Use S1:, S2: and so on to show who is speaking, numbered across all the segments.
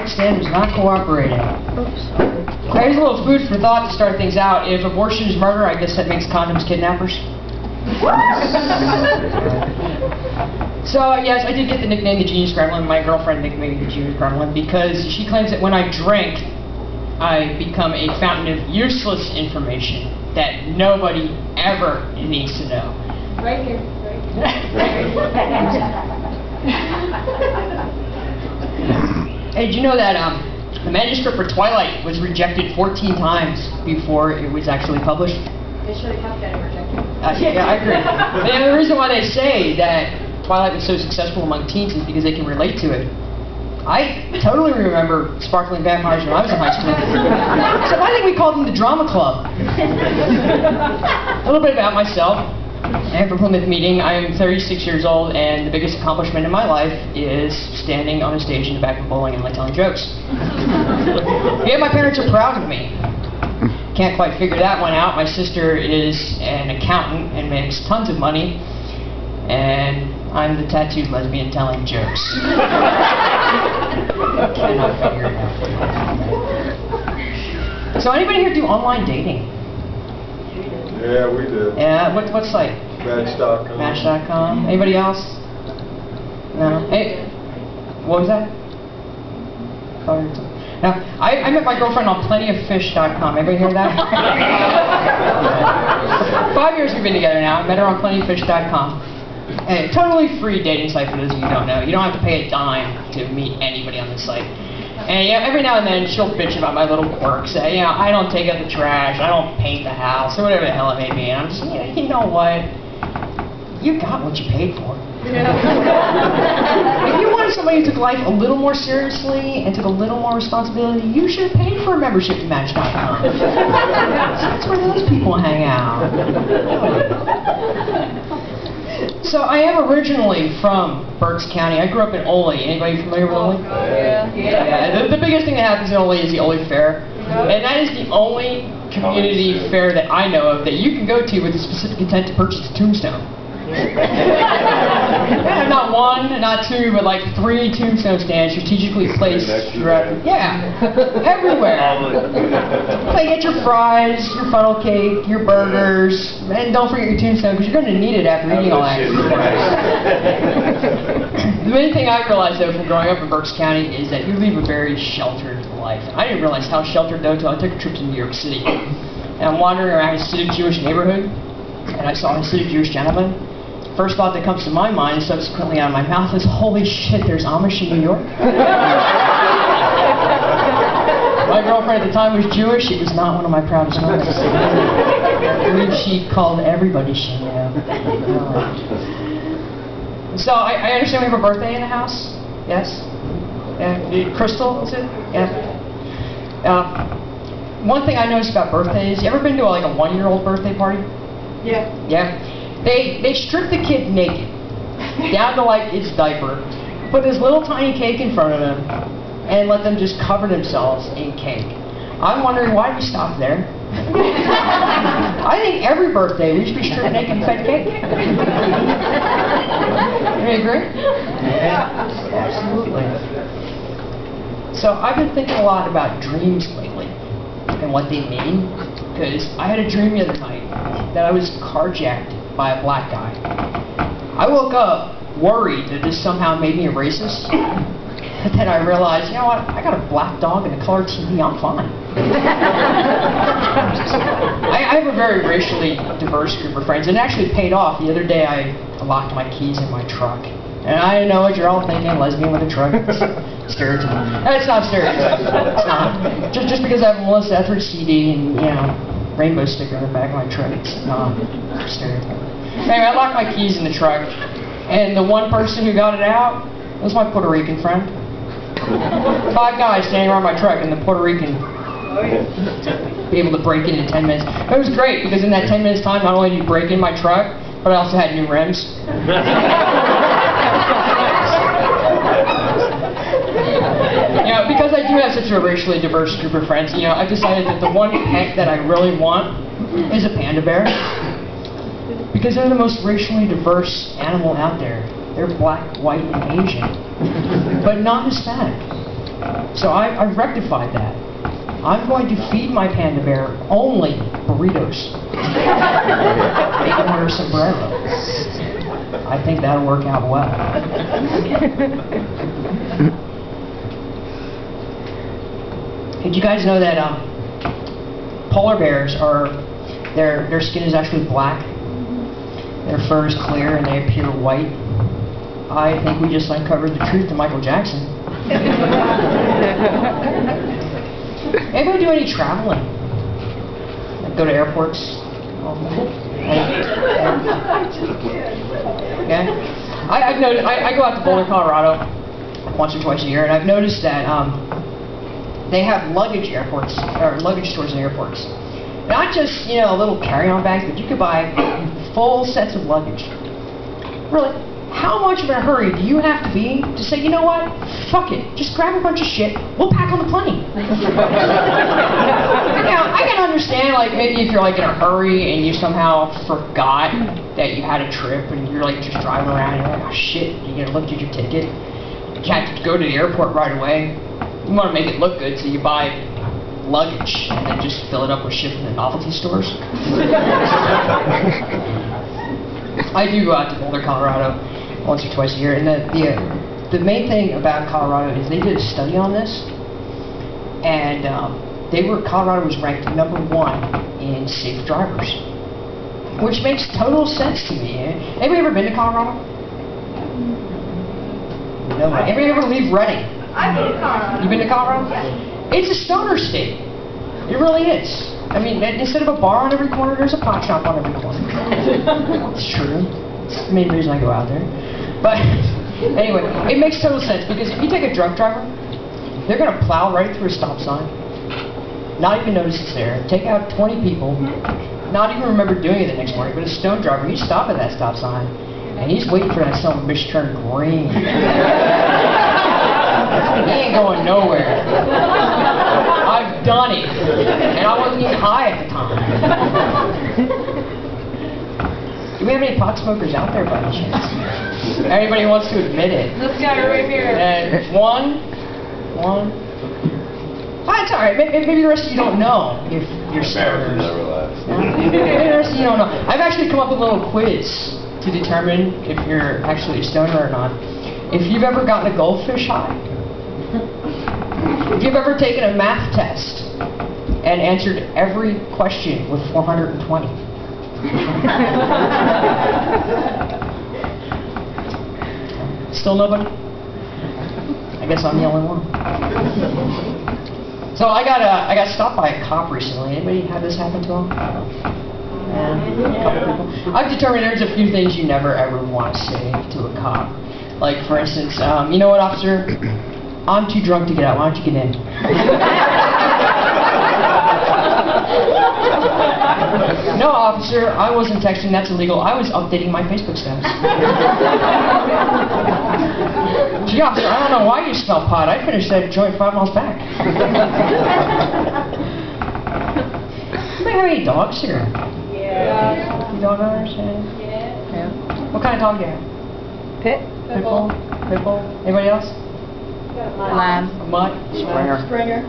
S1: stand was not cooperating. Here's a little food for thought to start things out. If abortion is murder, I guess that makes condoms kidnappers. So, yes, I did get the nickname the Genius Gremlin. My girlfriend nicknamed me the Genius Gremlin because she claims that when I drink, I become a fountain of useless information that nobody ever needs to know.
S2: Right here.
S1: Hey, did you know that the manuscript for Twilight was rejected 14 times before it was actually published?
S2: They should have kept getting rejected.
S1: Yeah, I agree. And the reason why they say that Twilight was so successful among teens is because they can relate to it. I totally remember sparkling vampires when I was in high school. So I think we called them the Drama Club. A little bit about myself. I'm from Plymouth Meeting. I am 36 years old, and the biggest accomplishment in my life is standing on a stage in the back of a bowling alley telling jokes. Yeah, my parents are proud of me. Can't quite figure that one out. My sister is an accountant and makes tons of money, and I'm the tattooed lesbian telling jokes. Cannot figure it out. So anybody here do online dating?
S3: Yeah, we did.
S1: Yeah, what site?
S3: Match.com.
S1: Match.com. Anybody else? No. Hey, what was that? No, I met my girlfriend on plentyoffish.com. Anybody hear that? 5 years we've been together now. I met her on plentyoffish.com. Hey, totally free dating site for those of you who don't know. You don't have to pay a dime to meet anybody on the site. And yeah, every now and then she'll bitch about my little quirks. Say, I don't take out the trash, I don't paint the house, or whatever the hell it may be. And I'm just, you know what? You got what you paid for. If you wanted somebody who took life a little more seriously and took a little more responsibility, you should have paid for a membership to Match.com. That's where those people hang out. So I am originally from Berks County. I grew up in Ole. Anybody familiar with Ole? Yeah. The biggest thing that happens in Ole is the Ole Fair. And that is the only community fair that I know of that you can go to with a specific intent to purchase a tombstone. Yeah, not one, not two, but like 3 tombstone stands strategically placed throughout. Yeah, everywhere. Like, get your fries, your funnel cake, your burgers, and don't forget your tombstone because you're going to need it after eating all that. The main thing I realized though from growing up in Berks County is that you lead a very sheltered life. I didn't realize how sheltered though until I took a trip to New York City. And I'm wandering around a Hasidic Jewish neighborhood, and I saw a Hasidic Jewish gentleman. First thought that comes to my mind, subsequently out of my mouth, is, holy shit, there's Amish in New York? My girlfriend at the time was Jewish. It was not one of my proudest moments. I believe she called everybody she knew. So I understand we have a birthday in the house? Yes? Yeah. Crystal, is it? Yeah. One thing I noticed about birthdays, you ever been to like a 1-year-old birthday party?
S2: Yeah.
S1: Yeah? They strip the kid naked, down to like his diaper, put this little tiny cake in front of them, and let them just cover themselves in cake. I'm wondering why we stop there. I think every birthday we should be stripped naked and fed cake. You agree? Yeah, absolutely. So I've been thinking a lot about dreams lately and what they mean, because I had a dream the other night that I was carjacked by a black guy. I woke up worried that this somehow made me a racist, but then I realized, you know what, I got a black dog and a color TV, I'm fine. I have a very racially diverse group of friends, and it actually paid off. The other day I locked my keys in my truck. And I know what you're all thinking, lesbian with a truck. Stereotype. It's not stereotype. It's not. Just because I have a Melissa Etheridge CD and, rainbow sticker in the back of my truck, it's not stereotype. Anyway, I locked my keys in the truck, and the one person who got it out was my Puerto Rican friend. 5 guys standing around my truck, and the Puerto Rican be able to break in 10 minutes. It was great, because in that 10 minutes time, not only did he break in my truck, but I also had new rims. Because I do have such a racially diverse group of friends, I've decided that the one pet that I really want is a panda bear. Because they're the most racially diverse animal out there. They're black, white, and Asian. But not Hispanic. So I've rectified that. I'm going to feed my panda bear only burritos. Make him wear a sombrero. I think that'll work out well. Did you guys know that polar bears are, their skin is actually black? Their fur is clear and they appear white. I think we just uncovered the truth to Michael Jackson. Anybody do any traveling? Like go to airports? Yeah. I've noticed, I go out to Boulder, Colorado once or twice a year, and I've noticed that they have luggage airports, or luggage stores in airports. Not just, you know, little carry-on bags, but you could buy full sets of luggage. Really, how much of a hurry do you have to be to say, you know what, fuck it, just grab a bunch of shit, we'll pack on the plane. Now, I can understand, like, maybe if you're, like, in a hurry and you somehow forgot that you had a trip and you're, like, just driving around and you're like, oh, shit, you know, looked at your ticket. You have to go to the airport right away. You want to make it look good, so you buy luggage and then just fill it up with shit from the novelty stores. I do go out to Boulder, Colorado once or twice a year, and the main thing about Colorado is they did a study on this, and Colorado was ranked #1 in safe drivers, which makes total sense to me. Anybody ever been to Colorado? No. Anybody ever leave Redding?
S2: I've been to Colorado.
S1: You've been to Colorado?
S2: Yeah.
S1: It's a stoner state. It really is. I mean, instead of a bar on every corner, there's a pot shop on every corner. It's true. It's the main reason I go out there. But anyway, it makes total sense because if you take a drunk driver, they're going to plow right through a stop sign, not even notice it's there, take out 20 people, not even remember doing it the next morning. But a stoned driver, you stop at that stop sign, and he's waiting for that son of a bitch to turn green. He ain't going nowhere. I've done it. And I wasn't even high at the time. Do we have any pot smokers out there by any chance? Anybody who wants to admit it?
S2: This guy right here.
S1: And one. That's alright. Maybe the rest of you don't know if you're stoners. Maybe the rest of you don't know. I've actually come up with a little quiz to determine if you're actually a stoner or not. If you've ever gotten a goldfish high, if you've ever taken a math test and answered every question with 420. Still nobody? I guess I'm the only one. So I got stopped by a cop recently. Anybody had this happen to them? Yeah, a couple people. I've determined there's a few things you never ever want to say to a cop. Like, for instance, you know what, officer? I'm too drunk to get out. Why don't you get in? No, officer, I wasn't texting. That's illegal. I was updating my Facebook status. Gee, officer, I don't know why you smell pot. I finished that joint 5 miles back. Anybody have any dogs here?
S2: Yeah.
S1: You dog owners? Yeah. What kind of dog do you have?
S4: Pit?
S1: Pit bull? Pit bull? Anybody else?
S4: Lamb.
S1: A mutt? Springer.
S2: Springer.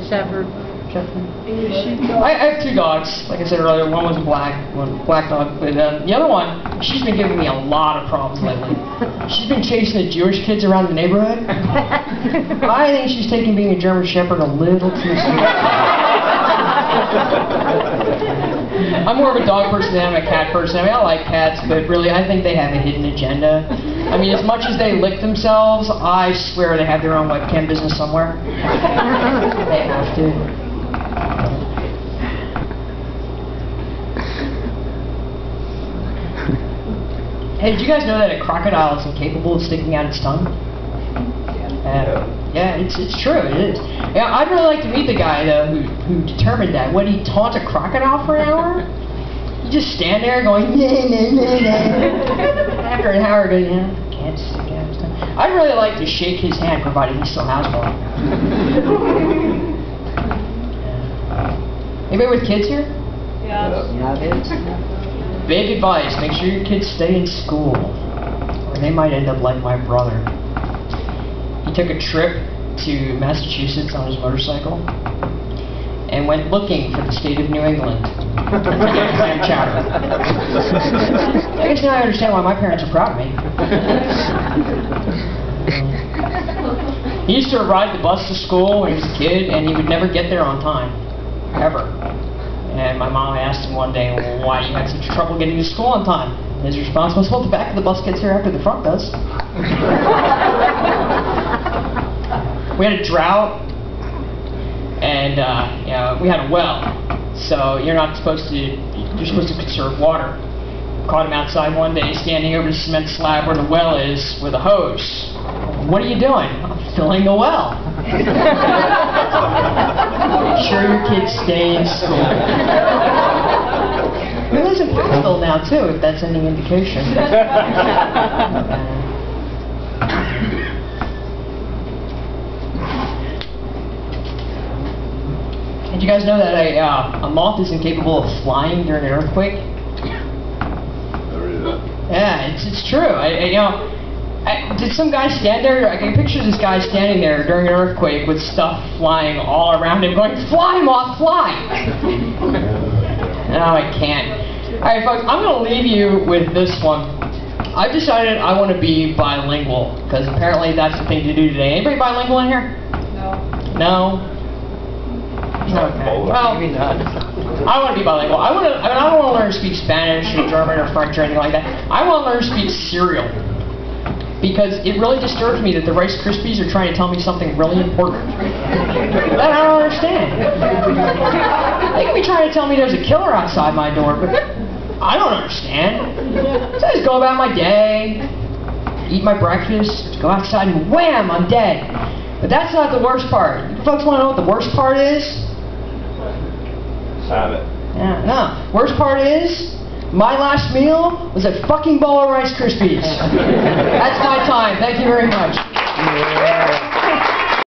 S4: Shepherd.
S2: English sheepdog.
S1: I have 2 dogs. Like I said earlier, one was a black dog, but the other one, she's been giving me a lot of problems lately. She's been chasing the Jewish kids around the neighborhood. I think she's taking being a German Shepherd a little too seriously. I'm more of a dog person than I'm a cat person. I mean, I like cats, but really, I think they have a hidden agenda. I mean, as much as they lick themselves, I swear they have their own webcam business somewhere. They have to. Hey, did you guys know that a crocodile is incapable of sticking out its tongue? Yeah, it's true. It is. Yeah, I'd really like to meet the guy though who determined that. When he taunts a crocodile for an hour, you just stand there going, nah, nah, nah, nah. After an hour, goes, yeah, can't stick out his tongue. I'd really like to shake his hand, provided he still has one. Anybody with kids here?
S2: Yeah.
S1: Kids? Big advice: make sure your kids stay in school, or they might end up like my brother. He took a trip to Massachusetts on his motorcycle and went looking for the state of New England to get clam chowder. I guess now I understand why my parents are proud of me. He used to ride the bus to school when he was a kid, and he would never get there on time. Ever. And my mom asked him one day why you had such trouble getting to school on time. His response was, well, the back of the bus gets here after the front does. We had a drought, and we had a well. So you're supposed to conserve water. Caught him outside one day, standing over the cement slab where the well is, with a hose. What are you doing? I'm filling the well. Make sure your kids stay in school. We live in Pottsville now too, if that's any indication. Did you guys know that a moth is incapable of flying during an earthquake? Yeah, it's true. Did some guy stand there? I can picture this guy standing there during an earthquake with stuff flying all around him, going, "Fly, moth, fly!" No, I can't. All right, folks, I'm going to leave you with this one. I've decided I want to be bilingual because apparently that's the thing to do today. Anybody bilingual in here? No. Okay. Well, I want to be bilingual. I don't want to learn to speak Spanish or German or French or anything like that. I want to learn to speak cereal. Because it really disturbs me that the Rice Krispies are trying to tell me something really important. That I don't understand. They could be trying to tell me there's a killer outside my door, but I don't understand. So I just go about my day, eat my breakfast, go outside, and wham, I'm dead. But that's not the worst part. You folks want to know what the worst part is?
S3: Have it.
S1: Yeah, no. Worst part is, my last meal was a fucking bowl of Rice Krispies. That's my time. Thank you very much.